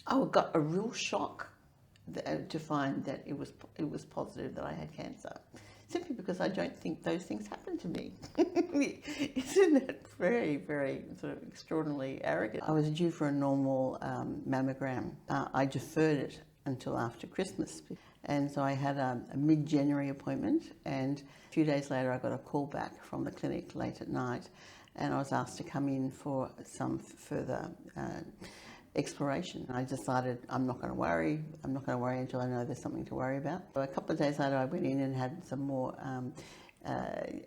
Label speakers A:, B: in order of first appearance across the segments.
A: I got a real shock to find that it was positive that I had cancer, simply because I don't think those things happen to me. Isn't that very, very sort of extraordinarily arrogant? I was due for a normal mammogram. I deferred it until after Christmas, and so I had a mid-January appointment, and a few days later I got a call back from the clinic late at night, and I was asked to come in for some further exploration. I decided I'm not going to worry. I'm not going to worry until I know there's something to worry about. So a couple of days later I went in and had some more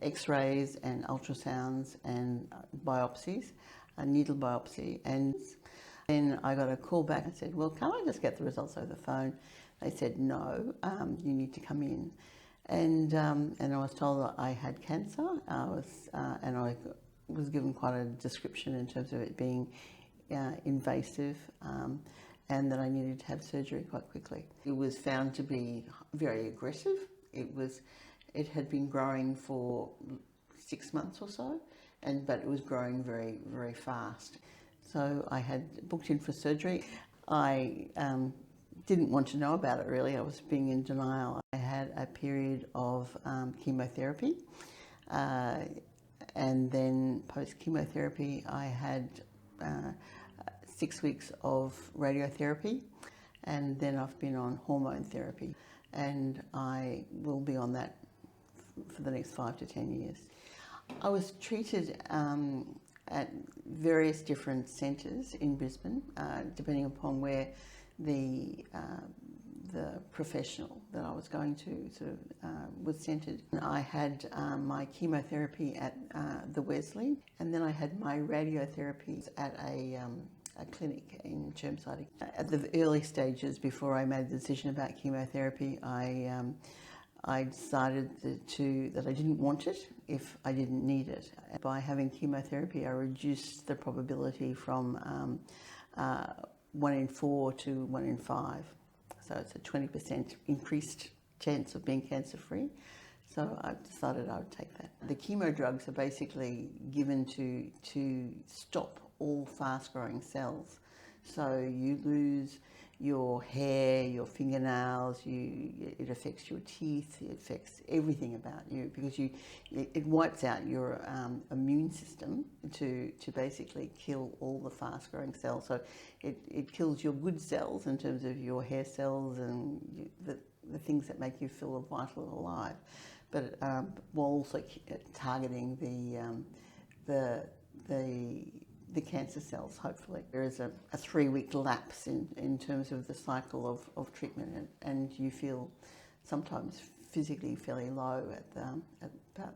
A: x-rays and ultrasounds and biopsies, a needle biopsy, and then I got a call back and said, well, can't I just get the results over the phone? They said, no, you need to come in. And I was told that I had cancer. And I was given quite a description in terms of it being invasive, and that I needed to have surgery quite quickly. It was found to be very aggressive. It had been growing for 6 months or so, but it was growing very, very fast. So I had booked in for surgery. I didn't want to know about it really. I was being in denial. I had a period of chemotherapy, and then post-chemotherapy I had 6 weeks of radiotherapy, and then I've been on hormone therapy, and I will be on that for the next 5 to 10 years. I was treated at various different centres in Brisbane, depending upon where the professional that I was going to was centred. I had my chemotherapy at the Wesley, and then I had my radiotherapy at a clinic in Chermside. At the early stages, before I made the decision about chemotherapy, I decided that I didn't want it if I didn't need it. By having chemotherapy, I reduced the probability from 1 in 4 to 1 in 5. So it's a 20% increased chance of being cancer-free. So I decided I would take that. The chemo drugs are basically given to stop all fast-growing cells. So you lose your hair, your fingernails, it affects your teeth, it affects everything about you, because it wipes out your immune system to basically kill all the fast-growing cells. So it kills your good cells in terms of your hair cells and the things that make you feel vital and alive, but while also targeting the cancer cells, hopefully. There is a 3-week lapse in terms of the cycle of treatment, and you feel sometimes physically fairly low at about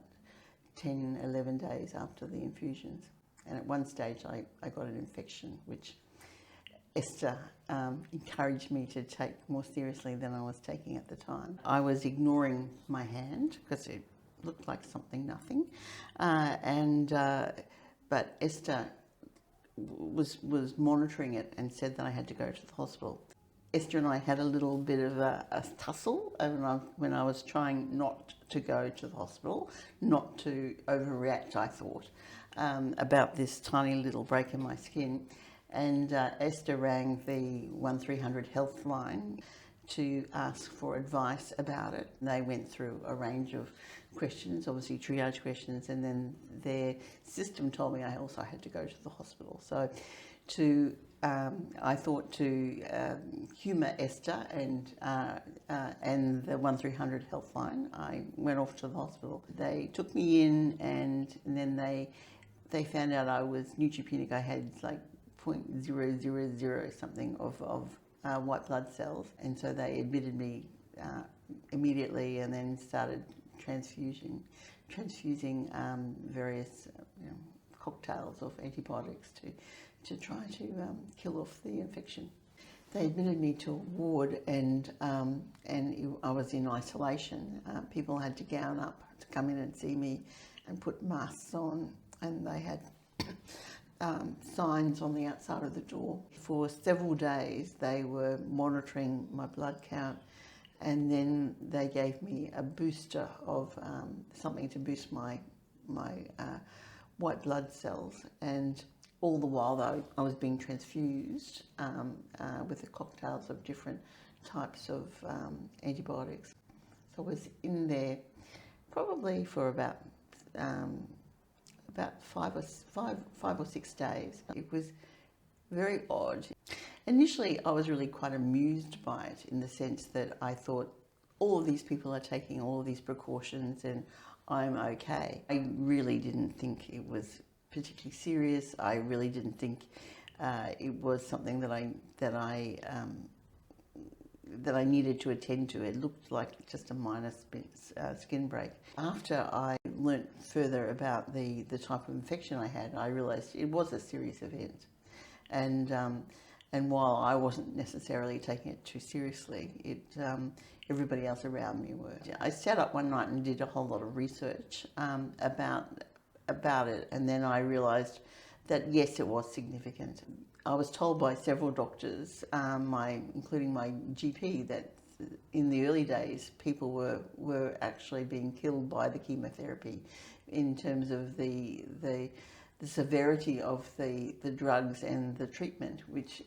A: 10, 11 days after the infusions. And at one stage I got an infection, which Esther encouraged me to take more seriously than I was taking at the time. I was ignoring my hand because it looked like nothing, but Esther was monitoring it and said that I had to go to the hospital. Esther and I had a little bit of a tussle when I was trying not to go to the hospital, not to overreact, I thought, about this tiny little break in my skin. And Esther rang the 1300 health line to ask for advice about it. They went through a range of questions, obviously triage questions, and then their system told me I also had to go to the hospital. So I thought to humour Esther and the 1300 helpline, I went off to the hospital. They took me in, and then they found out I was neutropenic. I had like 0.000 something of white blood cells, and so they admitted me immediately, and then started transfusing various cocktails of antibiotics to try to kill off the infection. They admitted me to a ward, and I was in isolation. People had to gown up to come in and see me and put masks on, and they had signs on the outside of the door. For several days they were monitoring my blood count, and then they gave me a booster of something to boost my white blood cells, and all the while though I was being transfused with the cocktails of different types of antibiotics. So I was in there probably for about 5 or 6 days. It was very odd. Initially, I was really quite amused by it in the sense that I thought all of these people are taking all of these precautions and I'm okay. I really didn't think it was particularly serious. I really didn't think it was something that I needed to attend to. It looked like just a minor skin break. After I learnt further about the type of infection I had, I realised it was a serious event. And while I wasn't necessarily taking it too seriously, everybody else around me were. I sat up one night and did a whole lot of research about it, and then I realised that yes, it was significant. I was told by several doctors, including my GP, that in the early days people were actually being killed by the chemotherapy in terms of the severity of the drugs and the treatment, which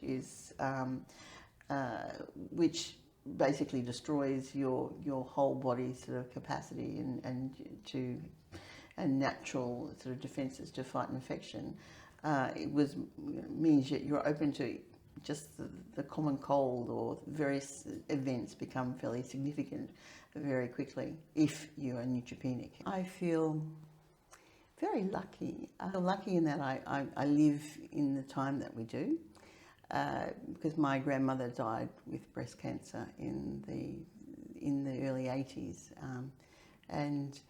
A: basically destroys your whole body's sort of capacity and natural sort of defences to fight infection. It means that you're open to just the common cold, or various events become fairly significant very quickly if you are neutropenic. I feel very lucky. I feel lucky in that I live in the time that we do, because my grandmother died with breast cancer in the early 80s, and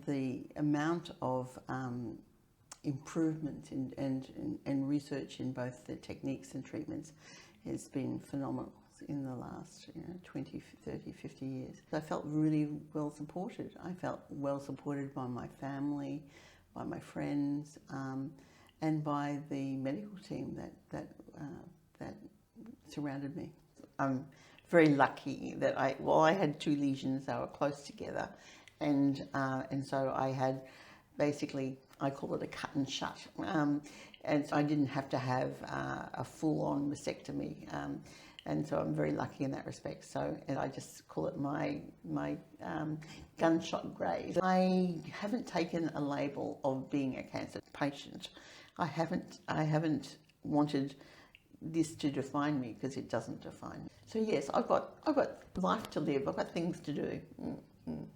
A: the amount of improvement and research in both the techniques and treatments has been phenomenal in the last 20, 30, 50 years. I felt really well supported. I felt well supported by my family, by my friends, and by the medical team that surrounded me. I'm very lucky that I had 2 lesions. They were close together, and so I had basically, I call it a cut and shut, and so I didn't have to have a full-on mastectomy, and so I'm very lucky in that respect. And I just call it my gunshot grave. I haven't taken a label of being a cancer patient. I haven't wanted this to define me, because it doesn't define me. So yes, I've got life to live. I've got things to do.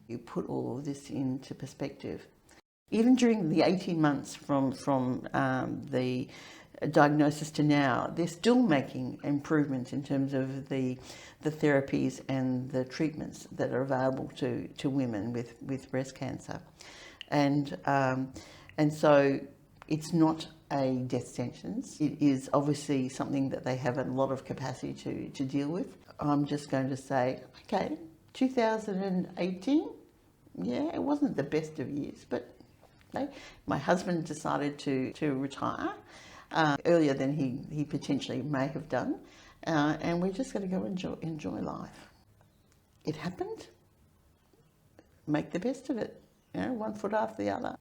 A: You put all of this into perspective. Even during the 18 months from the diagnosis to now, they're still making improvements in terms of the therapies and the treatments that are available to women with breast cancer, and so it's not a death sentence. It is obviously something that they have a lot of capacity to deal with. I'm just going to say, okay, 2018, yeah, it wasn't the best of years, but my husband decided to retire earlier than he potentially may have done, and we're just going to go enjoy life. It happened. Make the best of it. One foot after the other.